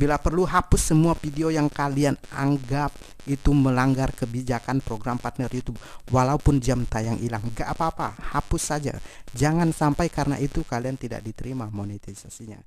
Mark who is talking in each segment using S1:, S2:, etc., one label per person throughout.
S1: Bila perlu hapus semua video yang kalian anggap itu melanggar kebijakan program partner YouTube. Walaupun jam tayang hilang, gak apa-apa, hapus saja. Jangan sampai karena itu kalian tidak diterima monetisasinya.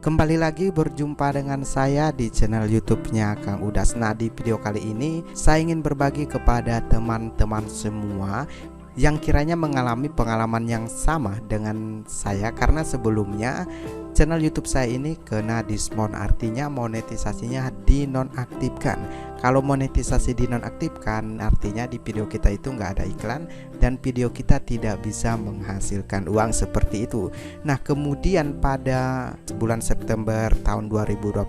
S1: Kembali lagi berjumpa dengan saya di channel YouTube-nya Kang Udas. Nah, di video kali ini saya ingin berbagi kepada teman-teman semua yang kiranya mengalami pengalaman yang sama dengan saya, karena sebelumnya channel YouTube saya ini kena dismount, artinya monetisasinya dinonaktifkan. Kalau monetisasi dinonaktifkan artinya di video kita itu nggak ada iklan dan video kita tidak bisa menghasilkan uang seperti itu. Nah, kemudian pada bulan September tahun 2020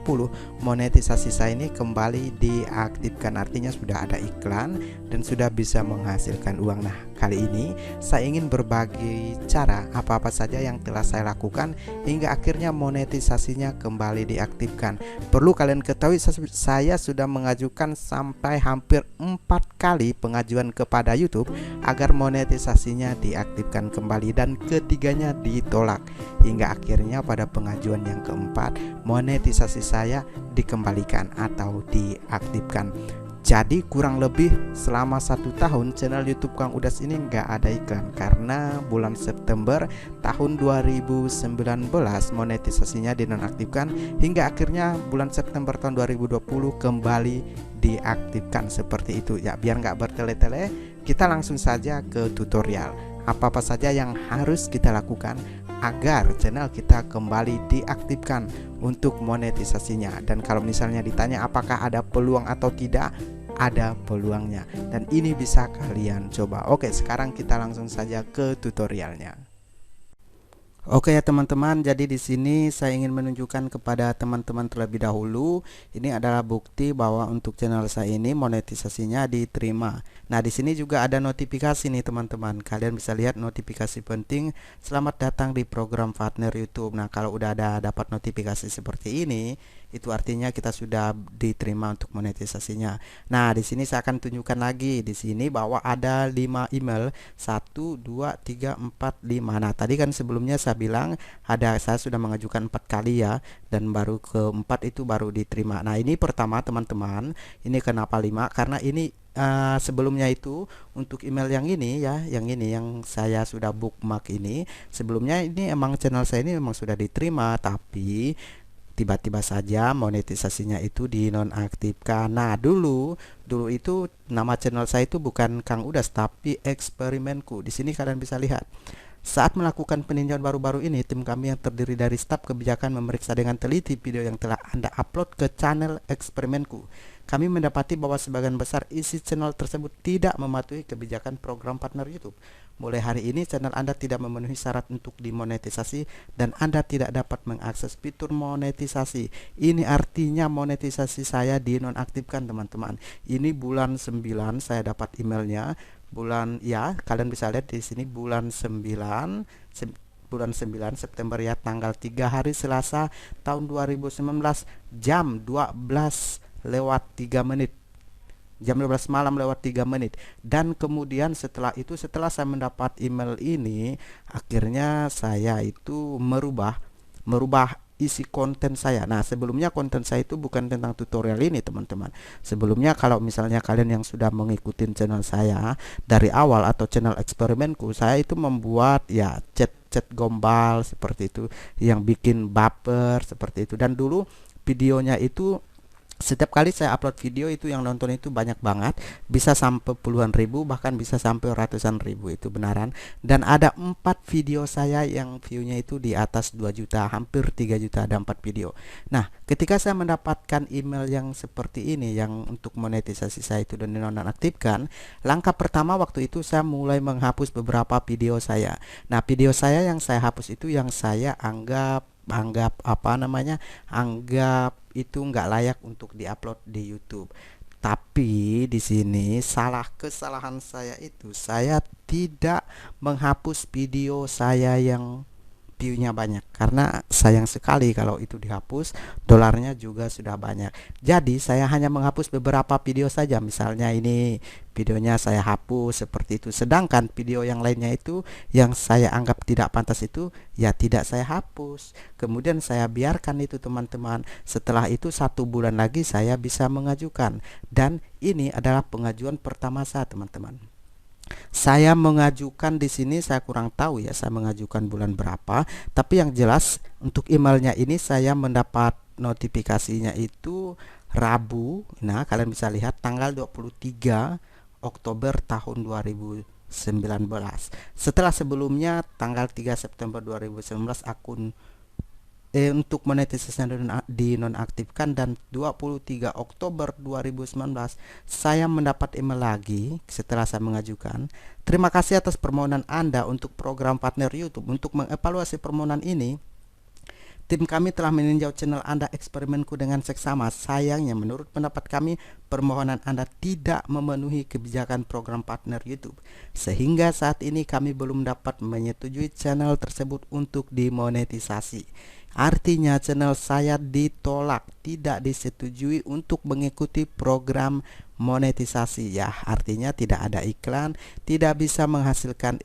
S1: monetisasi saya ini kembali diaktifkan, artinya sudah ada iklan dan sudah bisa menghasilkan uang. Nah, kali ini saya ingin berbagi cara apa-apa saja yang telah saya lakukan hingga akhirnya monetisasinya kembali diaktifkan. Perlu kalian ketahui, saya sudah mengajukan sampai hampir 4 kali pengajuan kepada YouTube agar monetisasinya diaktifkan kembali, dan ketiganya ditolak. Hingga akhirnya pada pengajuan yang keempat monetisasi saya dikembalikan atau diaktifkan. Jadi kurang lebih selama 1 tahun channel YouTube Kang Udas ini nggak ada iklan, karena bulan September tahun 2019 monetisasinya dinonaktifkan hingga akhirnya bulan September tahun 2020 kembali diaktifkan seperti itu ya. Biar nggak bertele-tele, kita langsung saja ke tutorial. Apa-apa saja yang harus kita lakukan agar channel kita kembali diaktifkan untuk monetisasinya. Dan kalau misalnya ditanya apakah ada peluang atau tidak, ada peluangnya dan ini bisa kalian coba. Oke, sekarang kita langsung saja ke tutorialnya. Oke ya teman-teman, jadi di sini saya ingin menunjukkan kepada teman-teman terlebih dahulu, ini adalah bukti bahwa untuk channel saya ini monetisasinya diterima. Nah, di sini juga ada notifikasi nih teman-teman. Kalian bisa lihat notifikasi penting, selamat datang di program partner YouTube. Nah, kalau udah ada dapat notifikasi seperti ini, itu artinya kita sudah diterima untuk monetisasinya. Nah, di sini saya akan tunjukkan lagi di sini bahwa ada 5 email, 1 2 3 4 5. Nah, tadi kan sebelumnya saya bilang saya sudah mengajukan 4 kali ya, dan baru keempat itu baru diterima. Nah, ini pertama teman-teman, ini kenapa 5? Karena ini sebelumnya itu untuk email yang ini ya, yang ini yang saya sudah bookmark ini, sebelumnya ini emang channel saya ini memang sudah diterima, tapi tiba-tiba saja monetisasinya itu dinonaktifkan. Nah, dulu itu nama channel saya itu bukan Kang Udas tapi Eksperimenku. Di sini kalian bisa lihat. Saat melakukan peninjauan baru-baru ini, tim kami yang terdiri dari staf kebijakan memeriksa dengan teliti video yang telah Anda upload ke channel Eksperimenku. Kami mendapati bahwa sebagian besar isi channel tersebut tidak mematuhi kebijakan program partner YouTube. Mulai hari ini channel Anda tidak memenuhi syarat untuk dimonetisasi dan Anda tidak dapat mengakses fitur monetisasi. Ini artinya monetisasi saya dinonaktifkan teman-teman. Ini bulan 9 saya dapat emailnya. Bulan ya, kalian bisa lihat di sini bulan 9 September ya, tanggal 3 hari Selasa tahun 2019 jam 12:03. Jam 12 malam lewat 3 menit. Dan kemudian setelah saya mendapat email ini, akhirnya saya itu merubah isi konten saya. Nah, sebelumnya konten saya itu bukan tentang tutorial ini teman-teman. Sebelumnya kalau misalnya kalian yang sudah mengikuti channel saya dari awal atau channel Eksperimenku, saya itu membuat ya chat gombal seperti itu, yang bikin baper seperti itu. Dan dulu videonya itu setiap kali saya upload video itu yang nonton itu banyak banget, bisa sampai puluhan ribu, bahkan bisa sampai ratusan ribu, itu benaran. Dan ada 4 video saya yang viewnya itu di atas 2 juta, hampir 3 juta, ada 4 video. Nah, ketika saya mendapatkan email yang seperti ini, yang untuk monetisasi saya itu dan dinonaktifkan, langkah pertama waktu itu saya mulai menghapus beberapa video saya. Nah, video saya yang saya hapus itu yang saya anggap itu nggak layak untuk diupload di YouTube. Tapi di sini kesalahan saya itu saya tidak menghapus video saya yang view-nya banyak, karena sayang sekali kalau itu dihapus, dolarnya juga sudah banyak. Jadi saya hanya menghapus beberapa video saja, misalnya ini videonya saya hapus seperti itu, sedangkan video yang lainnya itu yang saya anggap tidak pantas itu ya tidak saya hapus, kemudian saya biarkan itu teman-teman. Setelah itu 1 bulan lagi saya bisa mengajukan, dan ini adalah pengajuan pertama saya teman-teman. Saya mengajukan di sini, saya kurang tahu ya saya mengajukan bulan berapa, tapi yang jelas untuk emailnya ini saya mendapat notifikasinya itu Rabu. Nah, kalian bisa lihat tanggal 23 Oktober tahun 2019. Setelah sebelumnya tanggal 3 September 2019 akun untuk monetisasinya dinonaktifkan, dan 23 Oktober 2019 saya mendapat email lagi setelah saya mengajukan. Terima kasih atas permohonan Anda untuk program partner YouTube. Untuk mengevaluasi permohonan ini, tim kami telah meninjau channel Anda eksperimenku dengan seksama. Sayangnya menurut pendapat kami permohonan Anda tidak memenuhi kebijakan program partner YouTube, sehingga saat ini kami belum dapat menyetujui channel tersebut untuk dimonetisasi. Artinya channel saya ditolak, tidak disetujui untuk mengikuti program monetisasi ya. Artinya tidak ada iklan, tidak bisa menghasilkan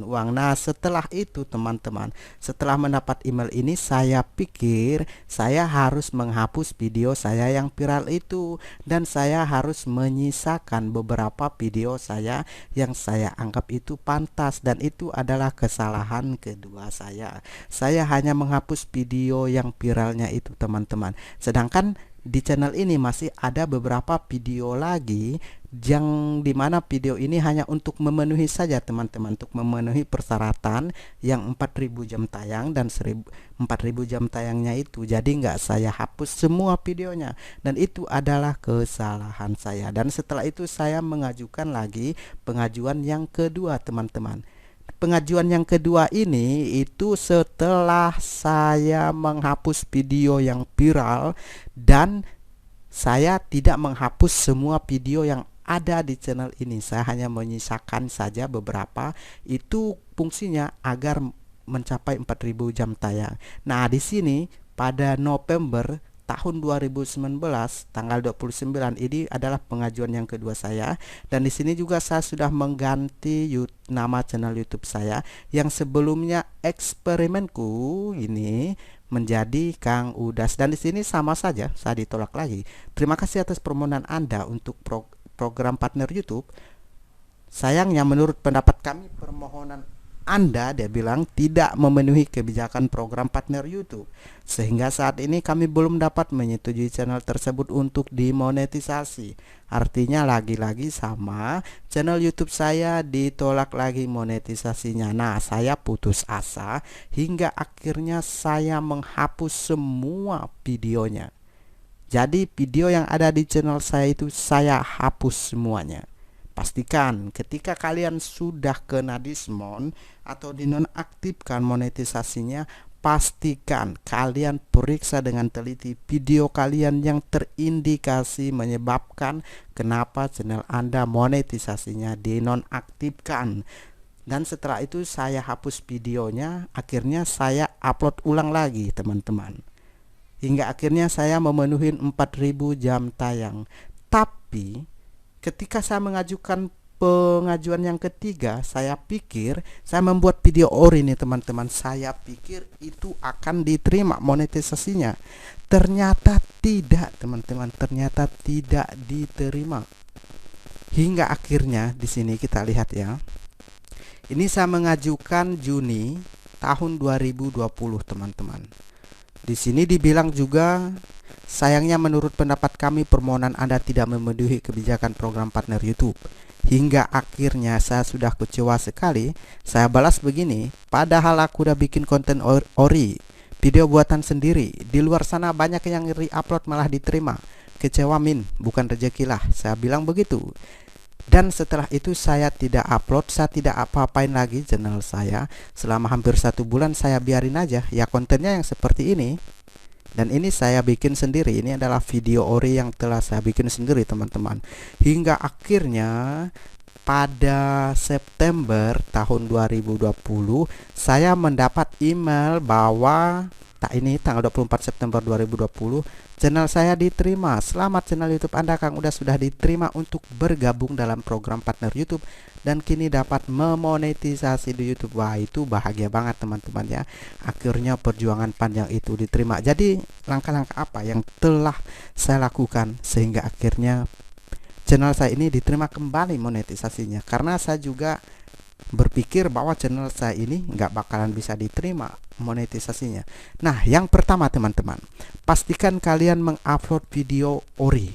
S1: uang. Nah, setelah itu teman-teman, setelah mendapat email ini, saya pikir saya harus menghapus video saya yang viral itu, dan saya harus menyisakan beberapa video saya yang saya anggap itu pantas, dan itu adalah kesalahan kedua saya. Saya hanya menghapus video yang viralnya itu teman-teman, sedangkan di channel ini masih ada beberapa video lagi yang dimana video ini hanya untuk memenuhi saja teman-teman, untuk memenuhi persyaratan yang 4000 jam tayang dan 4000 jam tayangnya itu. Jadi nggak saya hapus semua videonya, dan itu adalah kesalahan saya. Dan setelah itu saya mengajukan lagi pengajuan yang kedua teman-teman. Pengajuan yang kedua ini itu setelah saya menghapus video yang viral, dan saya tidak menghapus semua video yang ada di channel ini. Saya hanya menyisakan saja beberapa, itu fungsinya agar mencapai 4000 jam tayang. Nah, di sini pada November tahun 2019 tanggal 29 ini adalah pengajuan yang kedua saya, dan di sini juga saya sudah mengganti nama channel YouTube saya yang sebelumnya eksperimenku ini menjadi Kang Udas, dan di sini sama saja saya ditolak lagi. Terima kasih atas permohonan Anda untuk program partner YouTube. Sayangnya menurut pendapat kami permohonan Anda, dia bilang, tidak memenuhi kebijakan program partner YouTube, sehingga saat ini kami belum dapat menyetujui channel tersebut untuk dimonetisasi. Artinya lagi-lagi sama, channel YouTube saya ditolak lagi monetisasinya. Nah, saya putus asa hingga akhirnya saya menghapus semua videonya. Jadi video yang ada di channel saya itu saya hapus semuanya. Pastikan ketika kalian sudah kena diskon atau dinonaktifkan monetisasinya, pastikan kalian periksa dengan teliti video kalian yang terindikasi menyebabkan kenapa channel Anda monetisasinya dinonaktifkan. Dan setelah itu saya hapus videonya, akhirnya saya upload ulang lagi teman-teman, hingga akhirnya saya memenuhi 4000 jam tayang. Tapi ketika saya mengajukan pengajuan yang ketiga, saya pikir saya membuat video ori nih teman-teman, saya pikir itu akan diterima monetisasinya. Ternyata tidak teman-teman, ternyata tidak diterima. Hingga akhirnya di sini kita lihat ya. Ini saya mengajukan Juni tahun 2020 teman-teman. Di sini dibilang juga, sayangnya menurut pendapat kami permohonan Anda tidak memenuhi kebijakan program partner YouTube. Hingga akhirnya saya sudah kecewa sekali. Saya balas begini, padahal aku udah bikin konten ori, video buatan sendiri. Di luar sana banyak yang re-upload malah diterima. Kecewa min, bukan rezekilah. Saya bilang begitu. Dan setelah itu saya tidak upload, saya tidak apa-apain lagi channel saya. Selama hampir 1 bulan saya biarin aja, ya kontennya yang seperti ini. Dan ini saya bikin sendiri, ini adalah video ori yang telah saya bikin sendiri teman-teman. Hingga akhirnya pada September tahun 2020 saya mendapat email bahwa tanggal 24 September 2020 channel saya diterima. Selamat, channel YouTube Anda Kang Uda sudah diterima untuk bergabung dalam program partner YouTube dan kini dapat memonetisasi di YouTube. Wah, itu bahagia banget teman-teman ya. Akhirnya perjuangan panjang itu diterima. Jadi langkah-langkah apa yang telah saya lakukan sehingga akhirnya channel saya ini diterima kembali monetisasinya? Karena saya juga berpikir bahwa channel saya ini nggak bakalan bisa diterima monetisasinya. Nah, yang pertama teman-teman, pastikan kalian mengupload video ori.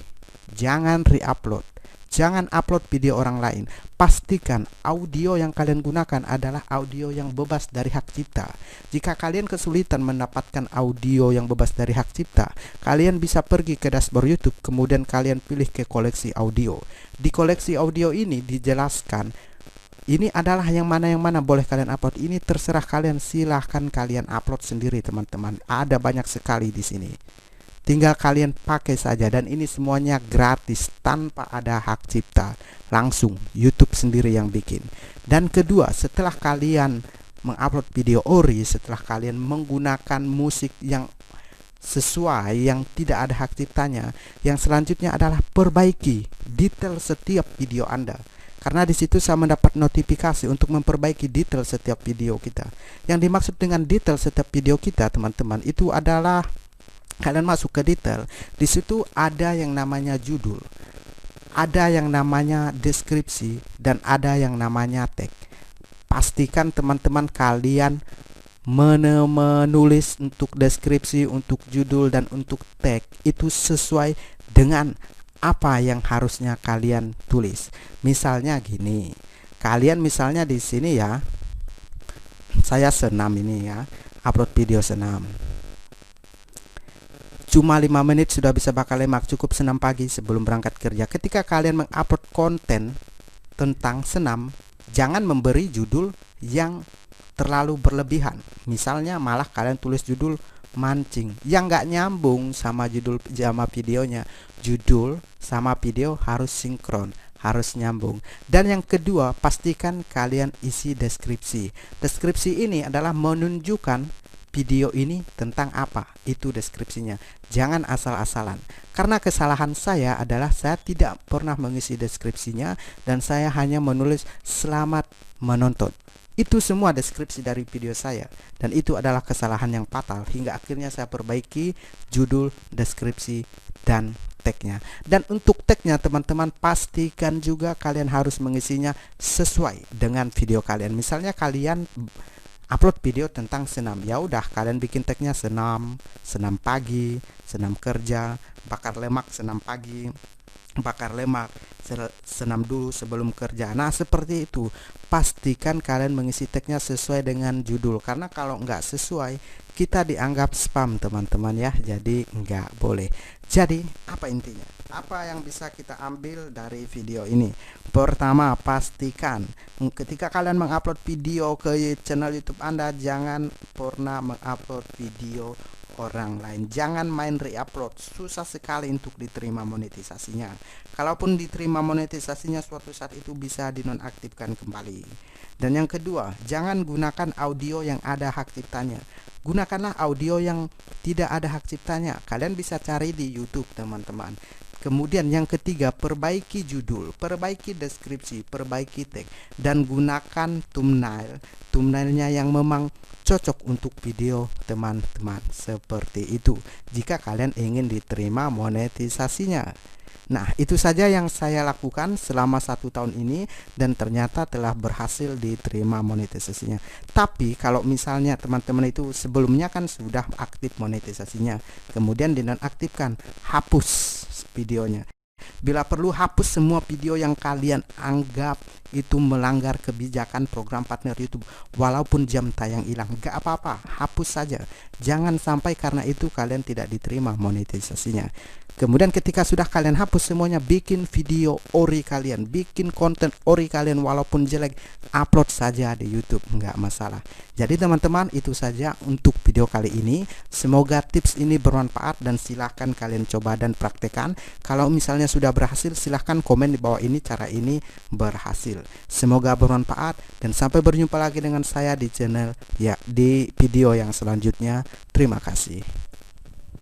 S1: Jangan re-upload. Jangan upload video orang lain. Pastikan audio yang kalian gunakan adalah audio yang bebas dari hak cipta. Jika kalian kesulitan mendapatkan audio yang bebas dari hak cipta, kalian bisa pergi ke dashboard YouTube, kemudian kalian pilih ke koleksi audio. Di koleksi audio ini dijelaskan ini adalah yang mana boleh kalian upload. Ini terserah kalian, silahkan kalian upload sendiri teman-teman. Ada banyak sekali di sini. Tinggal kalian pakai saja dan ini semuanya gratis tanpa ada hak cipta. Langsung YouTube sendiri yang bikin. Dan kedua, setelah kalian mengupload video ori, setelah kalian menggunakan musik yang sesuai, yang tidak ada hak ciptanya, yang selanjutnya adalah perbaiki detail setiap video Anda. Karena di situ saya mendapat notifikasi untuk memperbaiki detail setiap video kita. Yang dimaksud dengan detail setiap video kita, teman-teman, itu adalah kalian masuk ke detail. Di situ ada yang namanya judul, ada yang namanya deskripsi, dan ada yang namanya tag. Pastikan teman-teman kalian menulis untuk deskripsi, untuk judul, dan untuk tag itu sesuai dengan apa yang harusnya kalian tulis. Misalnya gini, kalian misalnya di sini ya, saya senam ini ya, upload video senam. Cuma 5 menit sudah bisa bakal lemak, cukup senam pagi sebelum berangkat kerja. Ketika kalian mengupload konten tentang senam, jangan memberi judul yang terlalu berlebihan. Misalnya malah kalian tulis judul mancing yang nggak nyambung sama judul sama videonya. Judul sama video harus sinkron, harus nyambung. Dan yang kedua, pastikan kalian isi deskripsi. Deskripsi ini adalah menunjukkan video ini tentang apa, itu deskripsinya. Jangan asal-asalan. Karena kesalahan saya adalah saya tidak pernah mengisi deskripsinya dan saya hanya menulis selamat menonton. Itu semua deskripsi dari video saya dan itu adalah kesalahan yang fatal hingga akhirnya saya perbaiki judul, deskripsi, dan tagnya. Dan untuk tagnya teman-teman, pastikan juga kalian harus mengisinya sesuai dengan video kalian. Misalnya kalian upload video tentang senam, ya udah kalian bikin tagnya senam, senam pagi, senam kerja, bakar lemak senam pagi, bakar lemak, senam dulu sebelum kerja. Nah seperti itu. Pastikan kalian mengisi tagnya sesuai dengan judul, karena kalau nggak sesuai kita dianggap spam teman-teman ya. Jadi nggak boleh. Jadi apa intinya? Apa yang bisa kita ambil dari video ini? Pertama, pastikan ketika kalian mengupload video ke channel YouTube Anda, jangan pernah mengupload video orang lain. Jangan main re-upload. Susah sekali untuk diterima monetisasinya. Kalaupun diterima monetisasinya, suatu saat itu bisa dinonaktifkan kembali. Dan yang kedua, jangan gunakan audio yang ada hak ciptanya. Gunakanlah audio yang tidak ada hak ciptanya. Kalian bisa cari di YouTube teman-teman. Kemudian yang ketiga, perbaiki judul, perbaiki deskripsi, perbaiki tag, dan gunakan thumbnail. Thumbnailnya yang memang cocok untuk video teman-teman. Seperti itu jika kalian ingin diterima monetisasinya. Nah, itu saja yang saya lakukan selama 1 tahun ini dan ternyata telah berhasil diterima monetisasinya. Tapi kalau misalnya teman-teman itu sebelumnya kan sudah aktif monetisasinya, kemudian dinonaktifkan, hapus videonya. Bila perlu hapus semua video yang kalian anggap itu melanggar kebijakan program partner YouTube, walaupun jam tayang hilang, gak apa-apa, hapus saja. Jangan sampai karena itu kalian tidak diterima monetisasinya. Kemudian ketika sudah kalian hapus semuanya, bikin video ori kalian, bikin konten ori kalian walaupun jelek, upload saja di YouTube, nggak masalah. Jadi teman-teman, itu saja untuk video kali ini. Semoga tips ini bermanfaat dan silahkan kalian coba dan praktekkan. Kalau misalnya misalnya sudah berhasil, silahkan komen di bawah ini cara ini berhasil. Semoga bermanfaat dan sampai berjumpa lagi dengan saya di channel ya di video yang selanjutnya. Terima kasih.